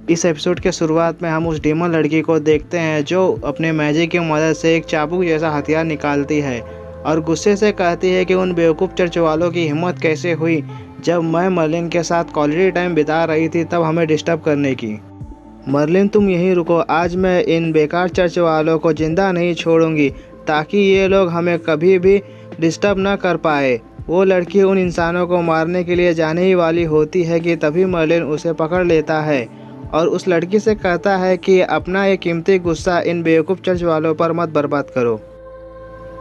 इस एपिसोड के शुरुआत में हम उस डीमन लड़की को देखते हैं जो अपने मैजिक की मदद से एक चाबुक जैसा हथियार निकालती है और गुस्से से कहती है कि उन बेवकूफ़ चर्च वालों की हिम्मत कैसे हुई जब मैं मर्लिन के साथ क्वालिटी टाइम बिता रही थी तब हमें डिस्टर्ब करने की। मर्लिन तुम यहीं रुको, आज मैं इन बेकार चर्च वालों को जिंदा नहीं छोड़ूंगी ताकि ये लोग हमें कभी भी डिस्टर्ब न कर पाए। वो लड़की उन इंसानों को मारने के लिए जाने ही वाली होती है कि तभी मर्लिन उसे पकड़ लेता है और उस लड़की से कहता है कि अपना ये कीमती गुस्सा इन बेवकूफ़ चर्च वालों पर मत बर्बाद करो।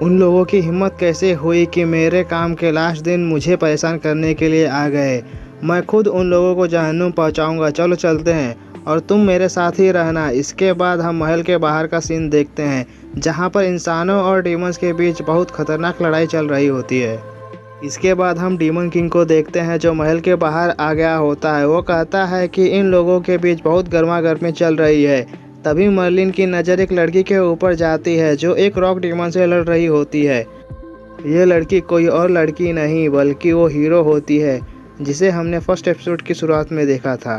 उन लोगों की हिम्मत कैसे हुई कि मेरे काम के लास्ट दिन मुझे परेशान करने के लिए आ गए। मैं खुद उन लोगों को जहन्नुम पहुंचाऊंगा। चलो चलते हैं और तुम मेरे साथ ही रहना। इसके बाद हम महल के बाहर का सीन देखते हैं जहां पर इंसानों और डीमंस के बीच बहुत खतरनाक लड़ाई चल रही होती है। इसके बाद हम डीमन किंग को देखते हैं जो महल के बाहर आ गया होता है। वो कहता है कि इन लोगों के बीच बहुत गर्मा गर्मी चल रही है। तभी मर्लिन की नज़र एक लड़की के ऊपर जाती है जो एक रॉक डीमन से लड़ रही होती है। ये लड़की कोई और लड़की नहीं बल्कि वो हीरो होती है जिसे हमने फर्स्ट एपिसोड की शुरुआत में देखा था।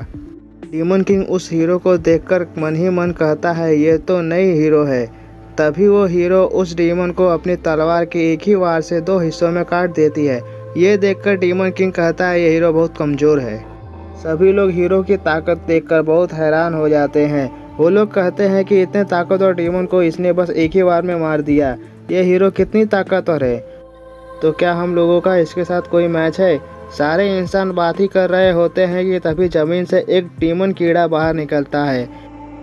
डीमन किंग उस हीरो को देखकर मन ही मन कहता है ये तो नई हीरो है। तभी वो हीरो उस डीमन को अपनी तलवार के एक ही वार से 2 हिस्सों में काट देती है। ये देखकर डीमन किंग कहता है ये हीरो बहुत कमज़ोर है। सभी लोग हीरो की ताकत देखकर बहुत हैरान हो जाते हैं। वो लोग कहते हैं कि इतने ताकतवर डीमन को इसने बस एक ही बार में मार दिया। ये हीरो कितनी ताकतवर है। तो क्या हम लोगों का इसके साथ कोई मैच है। सारे इंसान बात ही कर रहे होते हैं कि तभी ज़मीन से एक डीमन कीड़ा बाहर निकलता है।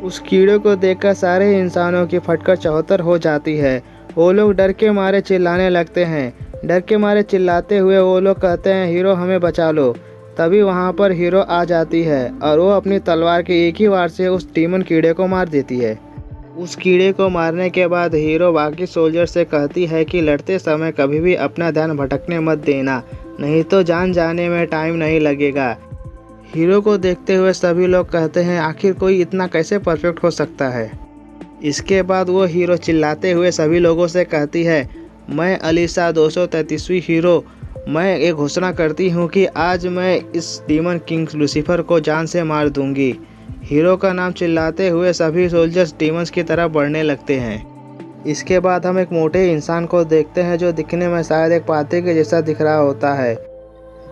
उस कीड़े को देखकर सारे इंसानों की फटकर चौहत्तर हो जाती है। वो लोग डर के मारे चिल्लाने लगते हैं। डर के मारे चिल्लाते हुए वो लोग कहते हैं हीरो हमें बचा लो। तभी वहाँ पर हीरो आ जाती है और वो अपनी तलवार के एक ही वार से उस डीमन कीड़े को मार देती है। उस कीड़े को मारने के बाद हीरो बाकी सोल्जर से कहती है कि लड़ते समय कभी भी अपना ध्यान भटकने मत देना, नहीं तो जान जाने में टाइम नहीं लगेगा। हीरो को देखते हुए सभी लोग कहते हैं आखिर कोई इतना कैसे परफेक्ट हो सकता है। इसके बाद वो हीरो चिल्लाते हुए सभी लोगों से कहती है मैं अलीसा 233वीं हीरो, मैं एक घोषणा करती हूँ कि आज मैं इस डीमन किंग लूसीफर को जान से मार दूंगी। हीरो का नाम चिल्लाते हुए सभी सोल्जर्स डीमंस की तरफ बढ़ने लगते हैं। इसके बाद हम एक मोटे इंसान को देखते हैं जो दिखने में शायद एक पादरी के जैसा दिख रहा होता है,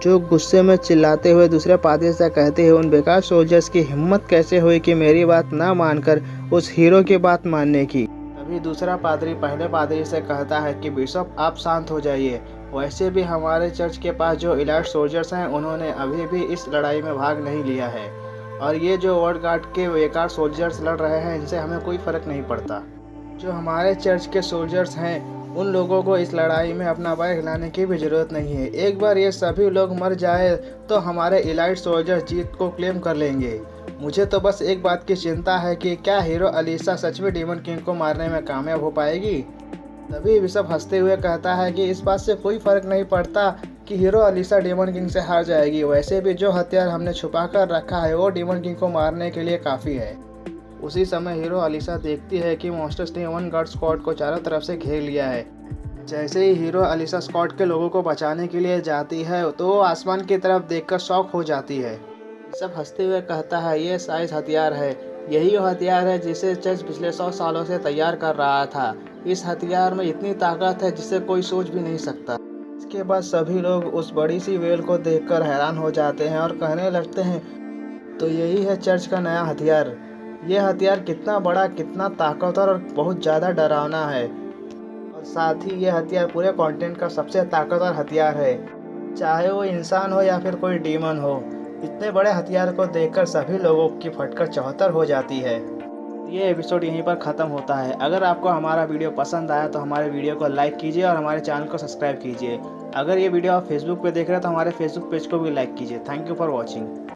जो गुस्से में चिल्लाते हुए दूसरे पादरी से कहते हैं उन बेकार सोल्जर्स की हिम्मत कैसे हुई कि मेरी बात ना मानकर उस हीरो की बात मानने की। तभी दूसरा पादरी पहले पादरी से कहता है कि बिशप आप शांत हो जाइए। वैसे भी हमारे चर्च के पास जो इलाइट सोल्जर्स हैं उन्होंने अभी भी इस लड़ाई में भाग नहीं लिया है और ये जो वर्ड गार्ड के बेकार सोल्जर्स लड़ रहे हैं इनसे हमें कोई फ़र्क नहीं पड़ता। जो हमारे चर्च के सोल्जर्स हैं उन लोगों को इस लड़ाई में अपना पैर हिलाने की भी ज़रूरत नहीं है। एक बार ये सभी लोग मर जाए तो हमारे इलाइट सोल्जर्स जीत को क्लेम कर लेंगे। मुझे तो बस एक बात की चिंता है कि क्या हीरो अलीसा सच में डीमन किंग को मारने में कामयाब हो पाएगी। तभी बिशप हंसते हुए कहता है कि इस बात से कोई फ़र्क नहीं पड़ता कि हीरो अलीसा डीमन किंग से हार जाएगी। वैसे भी जो हथियार हमने छुपा कर रखा है वो डीमन किंग को मारने के लिए काफ़ी है। उसी समय हीरो अलीसा देखती है कि मॉन्स्टर्स ने वन गार्ड स्क्वाड को चारों तरफ से घेर लिया है। जैसे ही हीरो अलीसा स्क्वाड के लोगों को बचाने के लिए जाती है तो वो आसमान की तरफ देखकर शॉक हो जाती है। सब हंसते हुए कहता है ये साइज हथियार है, यही वो हथियार है जिसे चर्च पिछले 100 सालों से तैयार कर रहा था। इस हथियार में इतनी ताकत है जिसे कोई सोच भी नहीं सकता। इसके बाद सभी लोग उस बड़ी सी वेल को देखकर हैरान हो जाते हैं और कहने लगते हैं तो यही है चर्च का नया हथियार। ये हथियार कितना बड़ा, कितना ताकतवर और बहुत ज़्यादा डरावना है और साथ ही ये हथियार पूरे कॉन्टिनेंट का सबसे ताकतवर हथियार है, चाहे वो इंसान हो या फिर कोई डीमन हो। इतने बड़े हथियार को देखकर सभी लोगों की फटकर चौहत्तर हो जाती है। ये एपिसोड यहीं पर ख़त्म होता है। अगर आपको हमारा वीडियो पसंद आया तो हमारे वीडियो को लाइक कीजिए और हमारे चैनल को सब्सक्राइब कीजिए। अगर ये वीडियो आप फेसबुक पे देख रहे हैं तो हमारे फेसबुक पेज को भी लाइक कीजिए। Thank you for watching.